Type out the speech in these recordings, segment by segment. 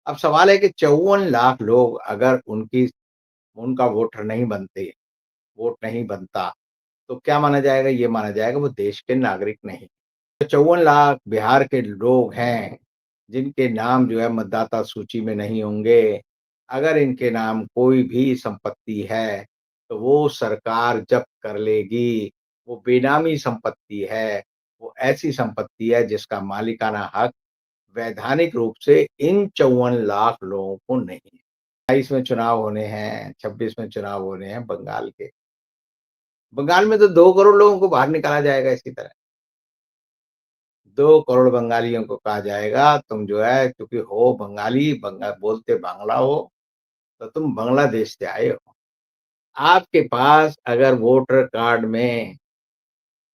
अब सवाल है कि 54 लाख लोग अगर उनका वोटर नहीं बनते, वोट नहीं बनता, तो क्या माना जाएगा? ये माना जाएगा वो देश के नागरिक नहीं। तो 54 लाख बिहार के लोग हैं, जिनके नाम जो है मतदाता सूची में नहीं होंगे। अगर इनके नाम कोई भी संपत्ति है, तो वो सरकार जब्त कर लेगी। वो बेनामी संपत्ति है, वो ऐसी संपत्ति है जिसका मालिकाना हक वैधानिक रूप से इन 54 लाख लोगों को नहीं है। 22 में चुनाव होने हैं, 26 में चुनाव होने हैं बंगाल के। बंगाल में तो 2 करोड़ लोगों को बाहर निकाला जाएगा इसी तरह। 2 करोड़ बंगालियों को कहा जाएगा तुम जो है क्योंकि हो बंगाली, बोलते बांग्ला हो, तो तुम बांग्लादेश से आए हो। आपके पास अगर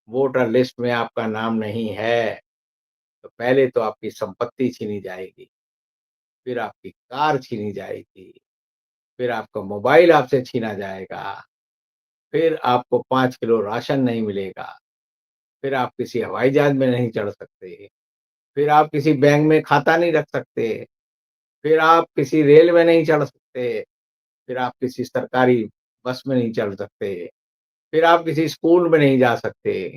वोटर लिस्ट में आपका नाम नहीं है, तो पहले तो आपकी संपत्ति छीनी जाएगी, फिर आपकी कार छीनी जाएगी, फिर आपका मोबाइल आपसे छीना जाएगा, फिर आपको 5 किलो राशन नहीं मिलेगा, फिर आप किसी हवाई जहाज में नहीं चढ़ सकते, फिर आप किसी बैंक में खाता नहीं रख सकते, फिर आप किसी रेल में नहीं चढ़ सकते, फिर आप किसी सरकारी बस में नहीं चढ़ सकते, फिर आप किसी स्कूल में नहीं जा सकते,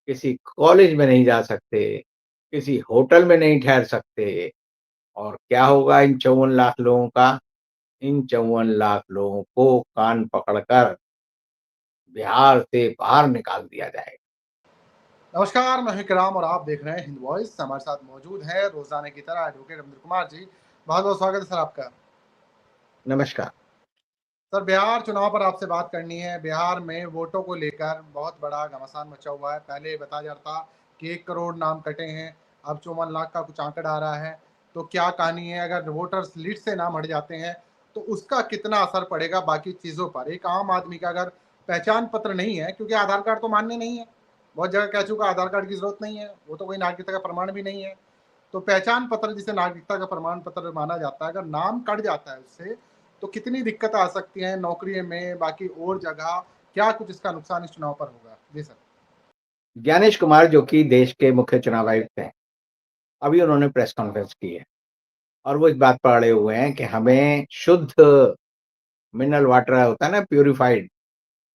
किसी कॉलेज में नहीं जा सकते, किसी होटल में नहीं ठहर सकते और क्या होगा इन 54 लाख लोगों का? इन 54 लाख लोगों को कान पकड़कर बिहार से बाहर निकाल दिया जाएगा। नमस्कार, मैं हूं इकराम और आप देख रहे हैं हिंद वॉइस। हमारे साथ मौजूद है रोजाना की तरह एडवोकेट अमृत कुमार जी। बहुत बहुत स्वागत है सर आपका। नमस्कार। सर, बिहार चुनाव पर आपसे बात करनी है। बिहार में वोटों को लेकर बहुत बड़ा घमासान मचा हुआ है। पहले बताया जा रहा था कि 1 करोड़ नाम कटे हैं, अब 54 लाख का कुछ आंकड़ा आ रहा है। तो क्या कहानी है? अगर वोटर्स लिस्ट से नाम हट जाते हैं तो उसका कितना असर पड़ेगा बाकी चीज़ों पर? एक आम आदमी का अगर पहचान पत्र नहीं है, क्योंकि आधार कार्ड तो मान्य नहीं है, बहुत जगह कह चुका आधार कार्ड की जरूरत नहीं है, वो तो कोई नागरिकता का प्रमाण भी नहीं है। तो पहचान पत्र जिसे नागरिकता का प्रमाण पत्र माना जाता है, अगर नाम कट जाता है उससे, तो कितनी दिक्कत आ सकती है नौकरी में, बाकी और जगह? क्या कुछ इसका नुकसान इस चुनाव पर होगा? जी सर। ज्ञानेश कुमार जो कि देश के मुख्य चुनाव आयुक्त हैं, अभी उन्होंने प्रेस कॉन्फ्रेंस की है और वो इस बात पर अड़े हुए हैं कि हमें शुद्ध मिनरल वाटर होता है ना प्यूरिफाइड,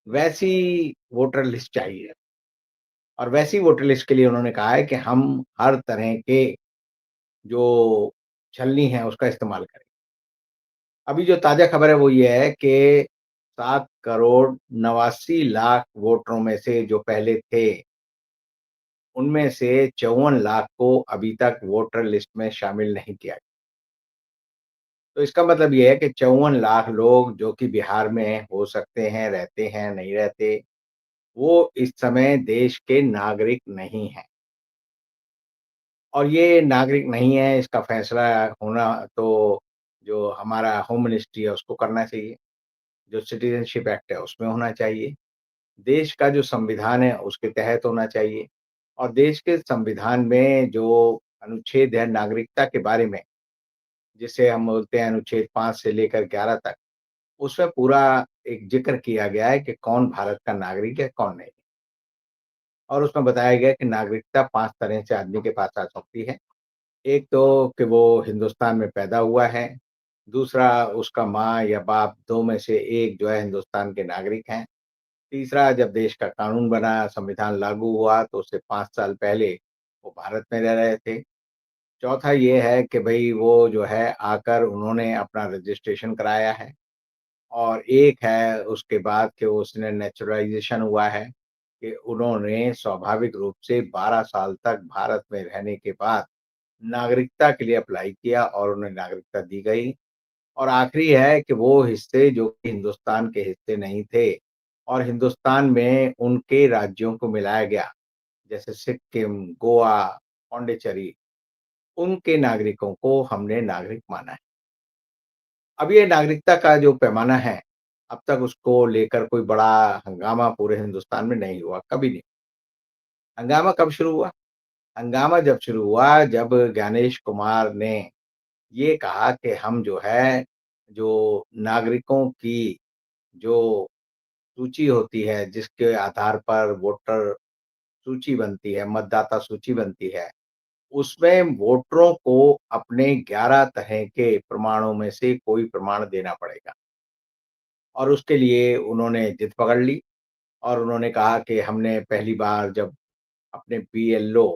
वैसी वोटर लिस्ट चाहिए और वैसी वोटर लिस्ट के लिए उन्होंने कहा है कि हम हर तरह के जो छलनी है उसका इस्तेमाल करें। अभी जो ताज़ा खबर है वो ये है कि 7 करोड़ 89 लाख वोटरों में से जो पहले थे, उनमें से 54 लाख को अभी तक वोटर लिस्ट में शामिल नहीं किया गया। तो इसका मतलब ये है कि 54 लाख लोग जो कि बिहार में हो सकते हैं, रहते हैं, नहीं रहते, वो इस समय देश के नागरिक नहीं हैं। और ये नागरिक नहीं है, इसका फैसला होना तो जो हमारा होम मिनिस्ट्री है उसको करना चाहिए, जो सिटीज़नशिप एक्ट है उसमें होना चाहिए, देश का जो संविधान है उसके तहत होना चाहिए और देश के संविधान में जो अनुच्छेद है नागरिकता के बारे में, जिसे हम बोलते हैं अनुच्छेद 5 से लेकर 11 तक, उसमें पूरा एक ज़िक्र किया गया है कि कौन भारत का नागरिक है, कौन नहीं। और उसमें बताया गया है कि नागरिकता 5 तरह से आदमी के पास आ सकती है। एक तो कि वो हिंदुस्तान में पैदा हुआ है, दूसरा उसका माँ या बाप 2 में से एक जो है हिंदुस्तान के नागरिक हैं, तीसरा जब देश का कानून बना, संविधान लागू हुआ तो उससे 5 साल पहले वो भारत में रह रहे थे। चौथा ये है कि भई वो जो है आकर उन्होंने अपना रजिस्ट्रेशन कराया है और एक है उसके बाद कि उसने नेचुरलाइज़ेशन हुआ है, कि उन्होंने स्वाभाविक रूप से 12 साल तक भारत में रहने के बाद नागरिकता के लिए अप्लाई किया और उन्हें नागरिकता दी गई। और आखिरी है कि वो हिस्से जो कि हिंदुस्तान के हिस्से नहीं थे और हिंदुस्तान में उनके राज्यों को मिलाया गया, जैसे सिक्किम, गोवा, पौंडीचेरी, उनके नागरिकों को हमने नागरिक माना है। अब ये नागरिकता का जो पैमाना है, अब तक उसको लेकर कोई बड़ा हंगामा पूरे हिंदुस्तान में नहीं हुआ, कभी नहीं। हंगामा कब शुरू हुआ? हंगामा जब शुरू हुआ जब ज्ञानेश कुमार ने ये कहा कि हम जो है, जो नागरिकों की जो सूची होती है, जिसके आधार पर वोटर सूची बनती है, मतदाता सूची बनती है, उसमें वोटरों को अपने 11 तरह के प्रमाणों में से कोई प्रमाण देना पड़ेगा और उसके लिए उन्होंने जिद पकड़ ली और उन्होंने कहा कि हमने पहली बार जब अपने बीएलओ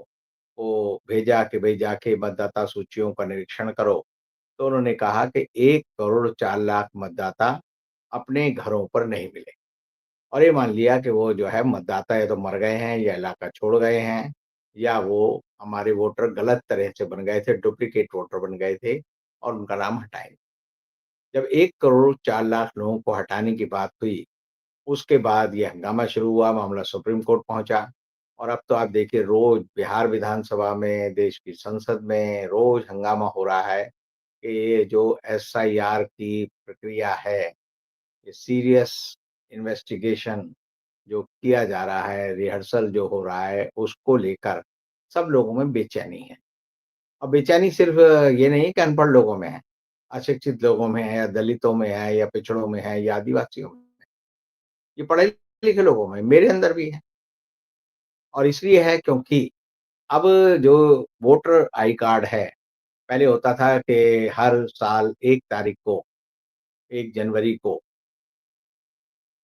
को भेजा कि भई जाके मतदाता सूचियों का निरीक्षण करो, तो उन्होंने कहा कि 1 करोड़ 4 लाख मतदाता अपने घरों पर नहीं मिले और ये मान लिया कि वो जो है मतदाता या तो मर गए हैं या इलाका छोड़ गए हैं या वो हमारे वोटर गलत तरह से बन गए थे, डुप्लीकेट वोटर बन गए थे और उनका नाम हटाएँ। जब 1 करोड़ 4 लाख लोगों को हटाने की बात हुई, उसके बाद ये हंगामा शुरू हुआ, मामला सुप्रीम कोर्ट पहुँचा और अब तो आप देखिए रोज़ बिहार विधानसभा में, देश की संसद में रोज़ हंगामा हो रहा है कि ये जो एसआईआर की प्रक्रिया है, ये सीरियस इन्वेस्टिगेशन जो किया जा रहा है, रिहर्सल जो हो रहा है, उसको लेकर सब लोगों में बेचैनी है। और बेचैनी सिर्फ़ ये नहीं कि अनपढ़ लोगों में है, अशिक्षित लोगों में है या दलितों में है या पिछड़ों में है या आदिवासियों में, ये पढ़े-लिखे लोगों में, मेरे अंदर भी है। और इसलिए है क्योंकि अब जो वोटर आई कार्ड है, पहले होता था कि हर साल 1 तारीख को, 1 जनवरी को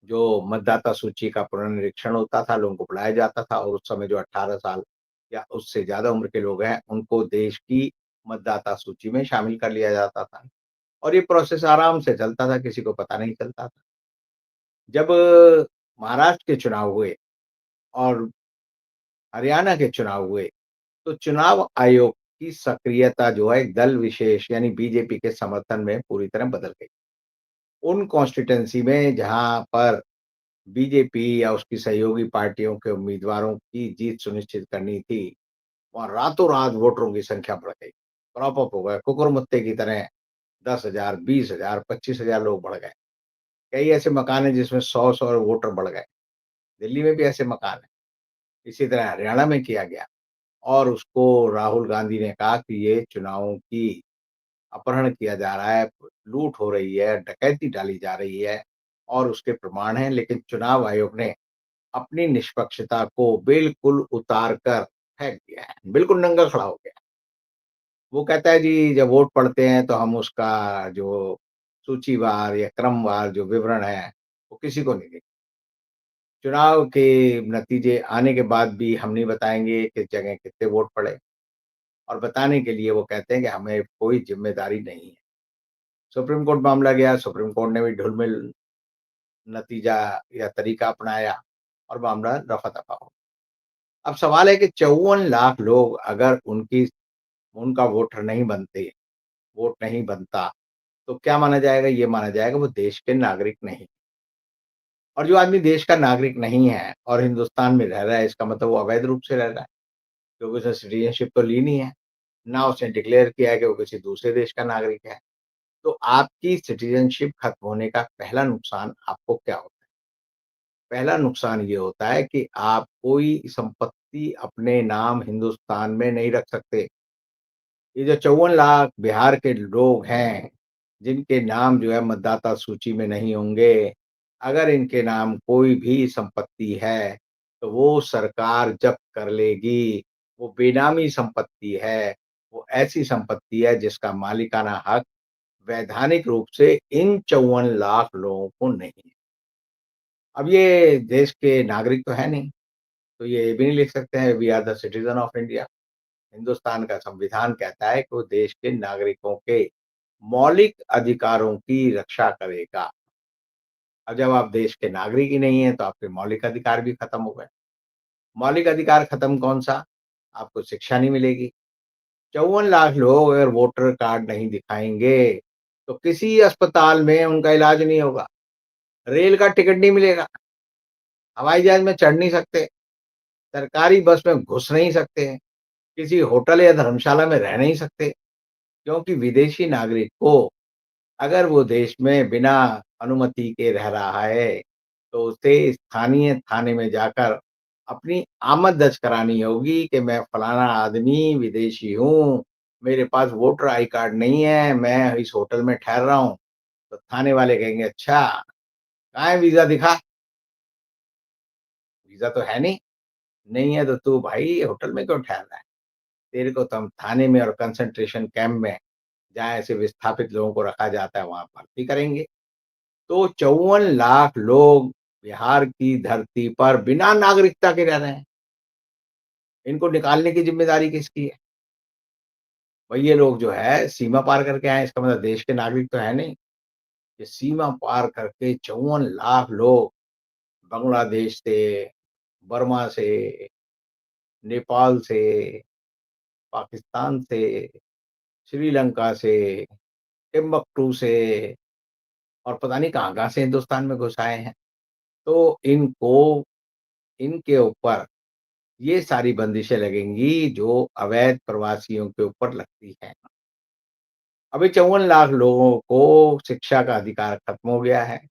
जो मतदाता सूची का पुनर्निरीक्षण होता था, लोगों को बुलाया जाता था और उस समय जो 18 साल या उससे ज़्यादा उम्र के लोग हैं, उनको देश की मतदाता सूची में शामिल कर लिया जाता था और ये प्रोसेस आराम से चलता था, किसी को पता नहीं चलता था। जब महाराष्ट्र के चुनाव हुए और हरियाणा के चुनाव हुए, तो चुनाव आयोग की सक्रियता जो है एक दल विशेष यानी बीजेपी के समर्थन में पूरी तरह बदल गई। उन कॉन्स्टिट्यूएंसी में जहाँ पर बीजेपी या उसकी सहयोगी पार्टियों के उम्मीदवारों की जीत सुनिश्चित करनी थी, वहाँ रातों-रात वोटरों की संख्या बढ़ गई। क्रॉप अप हो गए, कुकुरमुत्ते की तरह 10,000, 20,000, 25,000 लोग बढ़ गए। कई ऐसे मकान हैं जिसमें 100-100 वोटर बढ़ गए। दिल्ली में भी ऐसे मकान हैं। इसी तरह हरियाणा में किया गया और उसको राहुल गांधी ने कहा कि ये चुनावों की अपहरण किया जा रहा है, लूट हो रही है, डकैती डाली जा रही है और उसके प्रमाण हैं। लेकिन चुनाव आयोग ने अपनी निष्पक्षता को बिल्कुल उतार कर फेंक दिया है, बिल्कुल नंगा खड़ा हो गया। वो कहता है जी जब वोट पड़ते हैं तो हम उसका जो सूचीवार या क्रमवार जो विवरण है, वो किसी को नहीं देंगे। चुनाव के नतीजे आने के बाद भी हम नहीं बताएँगे किस जगह कितने वोट पड़े और बताने के लिए वो कहते हैं कि हमें कोई ज़िम्मेदारी नहीं है। सुप्रीम कोर्ट मामला गया, सुप्रीम कोर्ट ने भी ढुलमिल नतीजा या तरीका अपनाया और मामला रफा-दफा हो गया। अब सवाल है कि 54 लाख लोग अगर उनका वोटर नहीं बनते, वोट नहीं बनता, तो क्या माना जाएगा? ये माना जाएगा वो देश के नागरिक नहीं। और जो आदमी देश का नागरिक नहीं है और हिंदुस्तान में रह रहा है, इसका मतलब वो अवैध रूप से रह रहा है, क्योंकि उसने सिटीज़नशिप तो ली नहीं है, ना उसने डिक्लेयर किया है कि वो किसी दूसरे देश का नागरिक है। तो आपकी सिटीज़नशिप खत्म होने का पहला नुकसान आपको क्या होता है? पहला नुकसान ये होता है कि आप कोई संपत्ति अपने नाम हिंदुस्तान में नहीं रख सकते। ये जो 54 लाख बिहार के लोग हैं, जिनके नाम जो है मतदाता सूची में नहीं होंगे, अगर इनके नाम कोई भी संपत्ति है, तो वो सरकार जब्त कर लेगी। वो बेनामी संपत्ति है, वो ऐसी संपत्ति है जिसका मालिकाना हक वैधानिक रूप से इन 54 लाख लोगों को नहीं है। अब ये देश के नागरिक तो है नहीं, तो ये भी नहीं लिख सकते हैं we are the citizen of India. Hindustan का संविधान कहता है कि वो देश के नागरिकों के मौलिक अधिकारों की रक्षा करेगा। अब जब आप देश के नागरिक ही नहीं हैं, तो आपके मौलिक अधिकार भी खत्म हो गए। मौलिक अधिकार खत्म कौन-सा? आपको शिक्षा नहीं मिलेगी। 54 लाख लोग अगर वोटर कार्ड नहीं दिखाएँगे, तो किसी अस्पताल में उनका इलाज नहीं होगा, रेल का टिकट नहीं मिलेगा, हवाई जहाज में चढ़ नहीं सकते, सरकारी बस में घुस नहीं सकते, किसी होटल या धर्मशाला में रह नहीं सकते, क्योंकि विदेशी नागरिक को अगर वो देश में बिना अनुमति के रह रहा है, तो उसे स्थानीय थाने में जाकर अपनी आमद दर्ज करानी होगी कि मैं फलाना आदमी विदेशी हूँ, मेरे पास वोटर आई कार्ड नहीं है, मैं इस होटल में ठहर रहा हूँ। तो थाने वाले कहेंगे, "अच्छा, कहाँ है वीज़ा दिखा? वीज़ा तो है नहीं। नहीं है तो तू भाई होटल में क्यों ठहर रहा है?" तेरे को तो हम थाने में और कंसंट्रेशन कैंप में, जहाँ ऐसे विस्थापित लोगों को रखा जाता है, वहाँ भर्ती करेंगे। तो 54 लाख लोग बिहार की धरती पर बिना नागरिकता के रह रहे हैं। इनको निकालने की ज़िम्मेदारी किसकी है? भई ये लोग जो है सीमा पार करके आए हैं, इसका मतलब देश के नागरिक तो है नहीं। ये सीमा पार करके 54 लाख लोग बांग्लादेश से, बर्मा से, नेपाल से, पाकिस्तान से, श्रीलंका से, टिम्बकटू से और पता नहीं कहाँ-कहाँ से हिंदुस्तान में घुस आए हैं। तो इनको इनके ऊपर ये सारी बंदिशें लगेंगी जो अवैध प्रवासियों के ऊपर लगती हैं। अभी 54 लाख लोगों को शिक्षा का अधिकार खत्म हो गया है।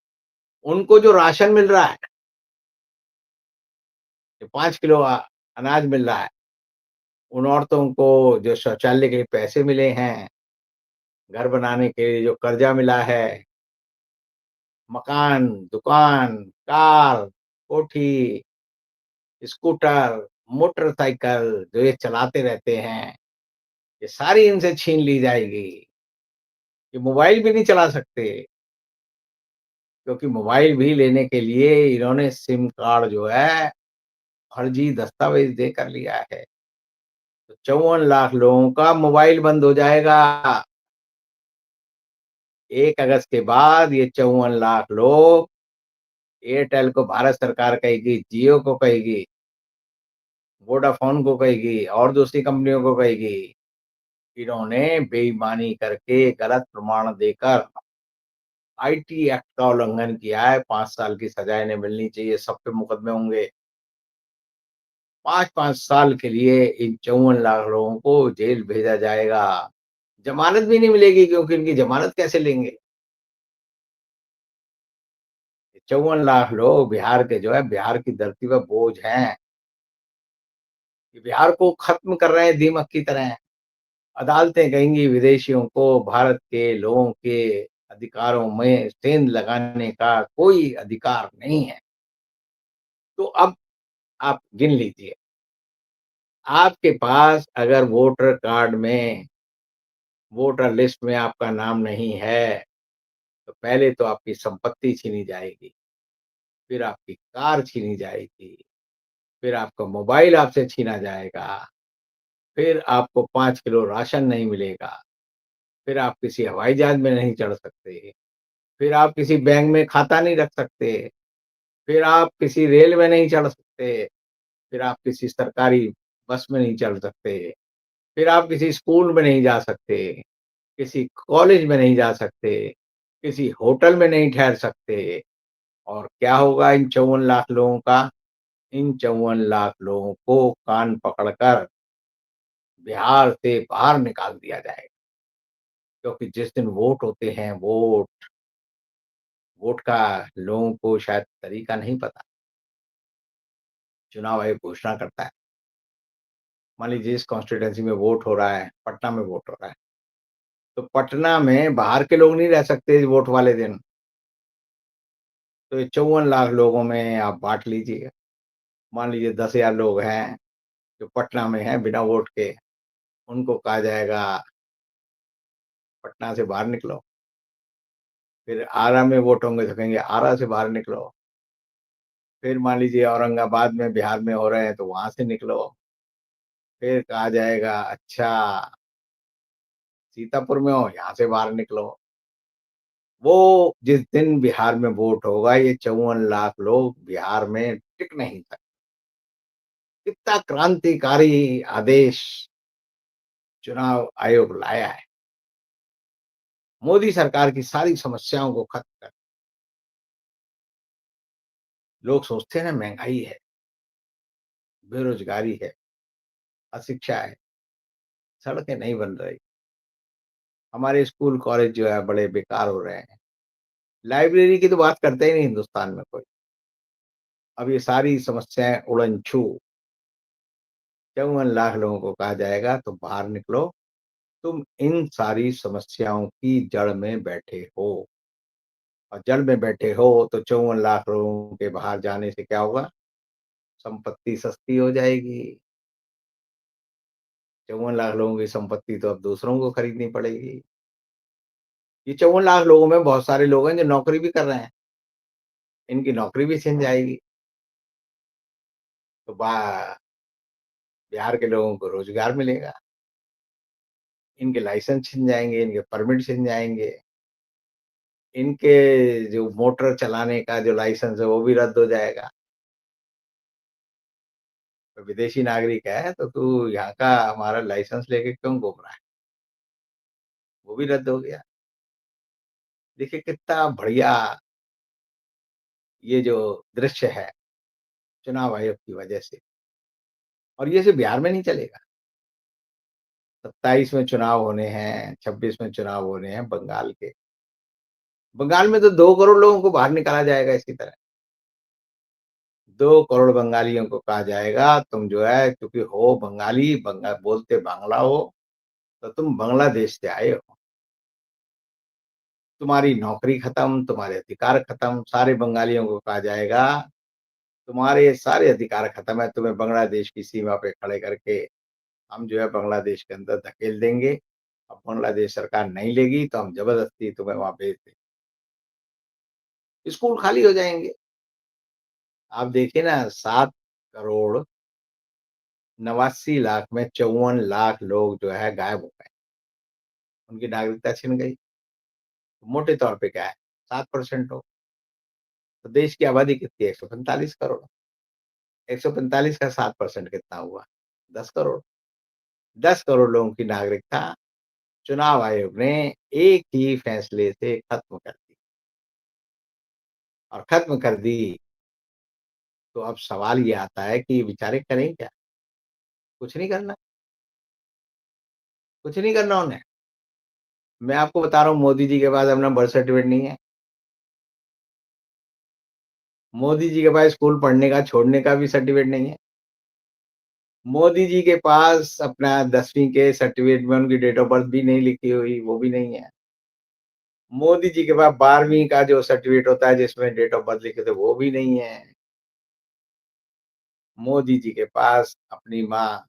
उनको जो राशन मिल रहा है, जो 5 किलो अनाज मिल रहा है, उन औरतों को जो शौचालय के लिए पैसे मिले हैं, घर बनाने के लिए जो कर्जा मिला है, मकान, दुकान, कार, कोठी, स्कूटर, मोटरसाइकिल जो ये चलाते रहते हैं, ये सारी इनसे छीन ली जाएगी। ये मोबाइल भी नहीं चला सकते, क्योंकि मोबाइल भी लेने के लिए इन्होंने सिम कार्ड जो है, फर्जी दस्तावेज़ देकर लिया है। तो 54 लाख लोगों का मोबाइल बंद हो जाएगा। 1 अगस्त के बाद ये 54 लाख लोग एयरटेल को भारत सरकार कहेगी, जियो को कहेगी, वोडाफ़ोन को कहेगी और दूसरी कंपनियों को कहेगी, इन्होंने बेईमानी करके गलत प्रमाण देकर आईटी एक्ट का उल्लंघन किया है, 5 साल की सज़ा इन्हें मिलनी चाहिए, सब पे मुकदमे होंगे। 5-5 साल के लिए इन 54 लाख लोगों को जेल भेजा जाएगा। ज़मानत भी नहीं मिलेगी, क्योंकि इनकी ज़मानत कैसे लेंगे? 54 लाख लोग बिहार के जो है, बिहार की धरती पर बोझ हैं। ये बिहार को खत्म कर रहे हैं दीमक की तरह। अदालतें कहेंगी विदेशियों को भारत के लोगों के अधिकारों में सेंध लगाने का कोई अधिकार नहीं है। तो अब आप गिन लीजिए, आपके पास अगर वोटर कार्ड में, वोटर लिस्ट में आपका नाम नहीं है, तो पहले तो आपकी संपत्ति छीनी जाएगी, फिर आपकी कार छीनी जाएगी, फिर आपका मोबाइल आपसे छीना जाएगा, फिर आपको 5 किलो राशन नहीं मिलेगा, फिर आप किसी हवाई जहाज में नहीं चढ़ सकते, फिर आप किसी बैंक में खाता नहीं रख सकते, फिर आप किसी रेल में नहीं चढ़ सकते, फिर आप किसी सरकारी बस में नहीं चढ़ सकते, फिर आप किसी स्कूल में नहीं जा सकते, किसी कॉलेज में नहीं जा सकते, किसी होटल में नहीं ठहर सकते। और क्या होगा इन 54 लाख लोगों का? इन 54 लाख लोगों को कान पकड़कर बिहार से बाहर निकाल दिया जाएगा। क्योंकि जिस दिन वोट होते हैं, वोट का लोगों को शायद तरीका नहीं पता। चुनाव आयोग घोषणा करता है। मान लीजिए इस कॉन्स्टिट्यूएंसी में वोट हो रहा है, पटना में वोट हो रहा है। तो पटना में बाहर के लोग नहीं रह सकते इस वोट वाले दिन। तो ये 54 लाख लोगों में आप बाँट लीजिए। मान लीजिए 10,000 लोग हैं, जो पटना में हैं बिना वोट के, उनको कहा जाएगा पटना से बाहर निकलो। फिर आरा में वोट होंगे तो कहेंगे आरा से बाहर निकलो। फिर मान लीजिए औरंगाबाद में बिहार में हो रहे हैं तो वहाँ से निकलो। फिर कहा जाएगा अच्छा सीतापुर में हो, यहाँ से बाहर निकलो। वो जिस दिन बिहार में वोट होगा, ये 54 लाख लोग बिहार में टिक नहीं सकते। कितना क्रांतिकारी आदेश चुनाव आयोग लाया है। मोदी सरकार की सारी समस्याओं को खत्म कर। लोग सोचते हैं ना महँगाई है, बेरोज़गारी है, अशिक्षा है, सड़कें नहीं बन रही, हमारे स्कूल कॉलेज जो है बड़े बेकार हो रहे हैं। लाइब्रेरी की तो बात करते ही नहीं हिंदुस्तान में कोई। अब ये सारी समस्याएँ उड़न-छू 54 लाख लोगों को कहा जाएगा तो बाहर निकलो, तुम इन सारी समस्याओं की जड़ में बैठे हो। और जड़ में बैठे हो तो 54 लाख लोगों के बाहर जाने से क्या होगा? संपत्ति सस्ती हो जाएगी, 54 लाख लोगों की संपत्ति तो अब दूसरों को खरीदनी पड़ेगी। ये 54 लाख लोगों में बहुत सारे लोग हैं जो नौकरी भी कर रहे हैं, इनकी नौकरी भी छिन जाएगी। तो बा बिहार के लोगों को रोज़गार मिलेगा, इनके लाइसेंस छिन जाएँगे, इनके परमिट छिन जाएँगे, इनके जो मोटर चलाने का जो लाइसेंस है वो भी रद्द हो जाएगा। तो विदेशी नागरिक है तो तू यहाँ का हमारा लाइसेंस लेके क्यों घूम रहा है? वो भी रद्द हो गया। देखिए कितना बढ़िया ये जो दृश्य है, चुनाव आयोग की वजह से। और ये सिर्फ़ बिहार में नहीं चलेगा, 27 में चुनाव होने हैं, 26 में चुनाव होने हैं बंगाल के। बंगाल में तो 2 करोड़ लोगों को बाहर निकाला जाएगा इसी तरह। 2 करोड़ बंगालियों को कहा जाएगा तुम जो है क्योंकि हो बंगाली, बोलते बांग्ला हो, तो तुम बांग्लादेश से आए हो। तुम्हारी नौकरी खत्म, तुम्हारे अधिकार खत्म, सारे बंगालियों को कहा जाएगा, तुम्हारे सारे अधिकार खत्म है, तुम्हें बांग्लादेश की सीमा पे खड़े करके हम जो है बांग्लादेश के अंदर धकेल देंगे। अब बांग्लादेश सरकार नहीं लेगी तो हम ज़बरदस्ती तुम्हें वहाँ भेज देंगे। स्कूल खाली हो जाएँगे। आप देखिए ना 7 करोड़ 89 लाख में 54 लाख लोग जो है गायब हो गए। उनकी नागरिकता छिन गई। मोटे तौर पे क्या है 7% हो। तो देश की आबादी कितनी है 145 करोड़। 145 का 7% कितना हुआ? 10 करोड़। 10 करोड़ लोगों की नागरिकता चुनाव आयोग ने एक ही फैसले से खत्म कर दी। और खत्म कर दी तो अब सवाल ये आता है कि ये बेचारे करें क्या? कुछ नहीं करना, कुछ नहीं करना उन्हें। मैं आपको बता रहा हूँ मोदी जी के पास अपना बर्थ सर्टिफ़िकेट नहीं है। मोदी जी के पास स्कूल पढ़ने का, छोड़ने का भी सर्टिफ़िकेट नहीं है। मोदी जी के पास अपना 10वीं के सर्टिफ़िकेट में उनकी डेट ऑफ बर्थ भी नहीं लिखी हुई, वो भी नहीं है। मोदी जी के पास 12वीं का जो सर्टिफ़िकेट होता है जिसमें डेट ऑफ बर्थ लिखे थे वो भी नहीं है। मोदी जी के पास अपनी माँ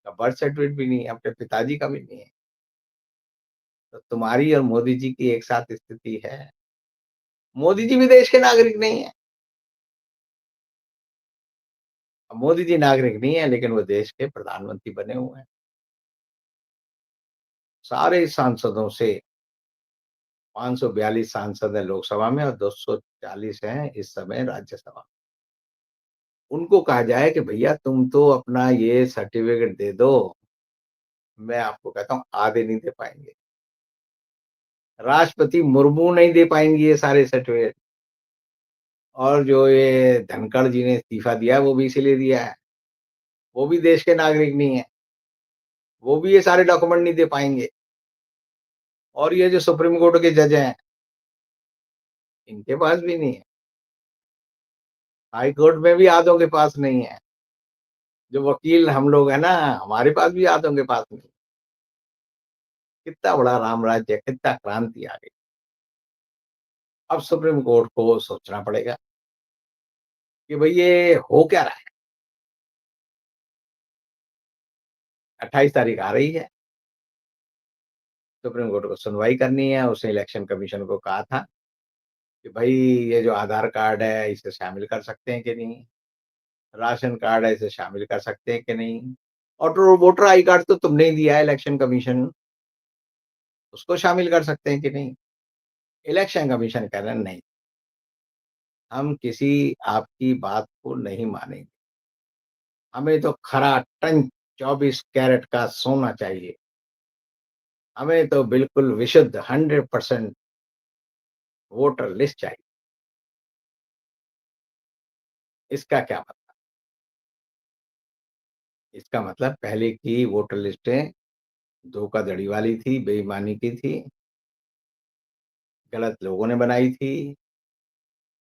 का बर्थ सर्टिफ़िकेट भी नहीं है, अपने पिताजी का भी नहीं है। तो तुम्हारी और मोदी जी की एक साथ स्थिति है। मोदी जी भी देश के नागरिक नहीं है। अब मोदी जी नागरिक नहीं है लेकिन वो देश के प्रधानमंत्री बने हुए हैं। सारे सांसदों से 542 सांसद हैं लोकसभा में और 240 हैं इस समय राज्यसभा में। उनको कहा जाए कि भैया तुम तो अपना ये सर्टिफ़िकेट दे दो, मैं आपको कहता हूँ आधे नहीं दे पाएँगे। राष्ट्रपति मुर्मू नहीं दे पाएँगी ये सारे सर्टिफ़िकेट। और जो ये धनखड़ जी ने इस्तीफ़ा दिया है वो भी इसीलिए दिया है। वो भी देश के नागरिक नहीं है। वो भी ये सारे डॉक्यूमेंट नहीं दे पाएँगे। और ये जो सुप्रीम कोर्ट के जज हैं, इनके पास भी नहीं है। हाई कोर्ट में भी आधों के पास नहीं है। जो वकील हम लोग हैं ना, हमारे पास भी आधों के पास नहीं। कितना बड़ा राम राज्य है, कितना क्रांति आ गई। अब सुप्रीम कोर्ट को सोचना पड़ेगा कि भई ये हो क्या रहा है? 28 तारीख आ रही है, सुप्रीम कोर्ट को सुनवाई करनी है। उसने इलेक्शन कमीशन को कहा था कि भई ये जो आधार कार्ड है, इसे शामिल कर सकते हैं कि नहीं? राशन कार्ड है, इसे शामिल कर सकते हैं कि नहीं? और तो वोटर आई कार्ड तो तुमने ही दिया है इलेक्शन कमीशन, उसको शामिल कर सकते हैं कि नहीं? इलेक्शन कमीशन कह रहा है नहीं, हम किसी आपकी बात को नहीं मानेंगे। हमें तो खरा-टन 24 कैरेट का सोना चाहिए। हमें तो बिल्कुल विशुद्ध 100% वोटर लिस्ट चाहिए। इसका क्या मतलब? इसका मतलब पहले की वोटर लिस्टें धोखाधड़ी वाली थी, बेईमानी की थी, गलत लोगों ने बनाई थी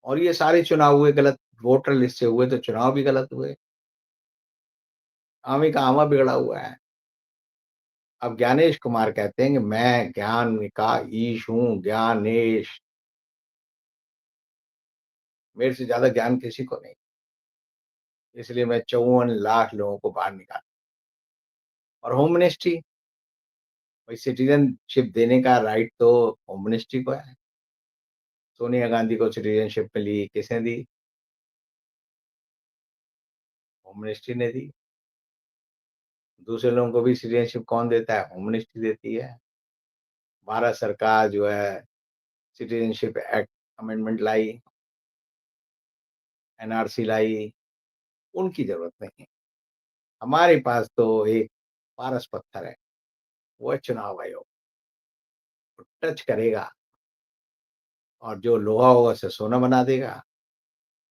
और ये सारे चुनाव हुए गलत वोटर लिस्ट से हुए तो चुनाव भी गलत हुए। आमे का आमा बिगड़ा हुआ है। अब ज्ञानेश कुमार कहते हैं कि मैं ज्ञान का ईश हूँ, ज्ञानेश, मेरे से ज़्यादा ज्ञान किसी को नहीं। इसलिए मैं 54 लाख लोगों को बाहर निकाला। और होम मिनिस्ट्री, भाई सिटीज़नशिप देने का राइट तो होम मिनिस्ट्री को है। सोनिया गांधी को सिटीज़नशिप मिली, किसने दी? होम मिनिस्ट्री ने दी। दूसरे लोगों को भी सिटीज़नशिप कौन देता है? होम मिनिस्ट्री देती है। भारत सरकार जो है सिटीज़नशिप एक्ट अमेंडमेंट लाई, एनआरसी लाई, उनकी ज़रूरत नहीं है। हमारे पास तो एक पारस पत्थर है, वो है चुनाव आयोग। वो टच करेगा और जो लोहा होगा उसे सोना बना देगा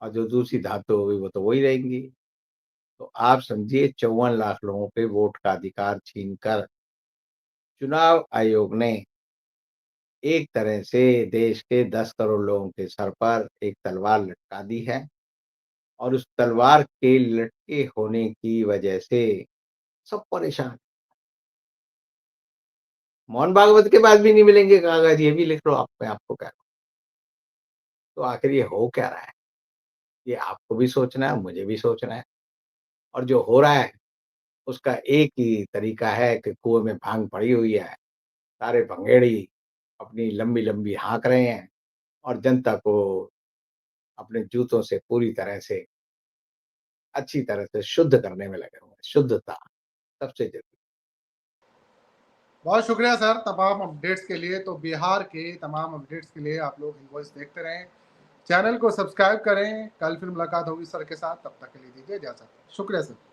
और जो दूसरी धातु होगी वो तो वही रहेंगी। तो आप समझिए 54 लाख लोगों पे वोट का अधिकार छीनकर चुनाव आयोग ने एक तरह से देश के 10 करोड़ लोगों के सर पर एक तलवार लटका दी है और उस तलवार के लटके होने की वजह से सब परेशान। मोहन भागवत के बाद भी नहीं मिलेंगे कागज, ये भी लिख लो आप, मैं आपको कह रहा हूँ। तो आखिर ये हो क्या रहा है? ये आपको भी सोचना है, मुझे भी सोचना है और जो हो रहा है उसका एक ही तरीका है कि कुएँ में भांग पड़ी हुई है, सारे भंगेड़ी अपनी लंबी-लंबी हाँक रहे हैं और जनता को अपने जूतों से पूरी तरह से अच्छी तरह से शुद्ध करने में लगे हुए हैं। शुद्धता सबसे ज़रूरी। बहुत शुक्रिया सर तमाम अपडेट्स के लिए। तो बिहार के तमाम अपडेट्स के लिए आप लोग इनवॉइस देखते रहें, चैनल को सब्सक्राइब करें। कल फिर मुलाकात होगी सर के साथ, तब तक के लिए दीजिए इजाज़त। शुक्रिया सर।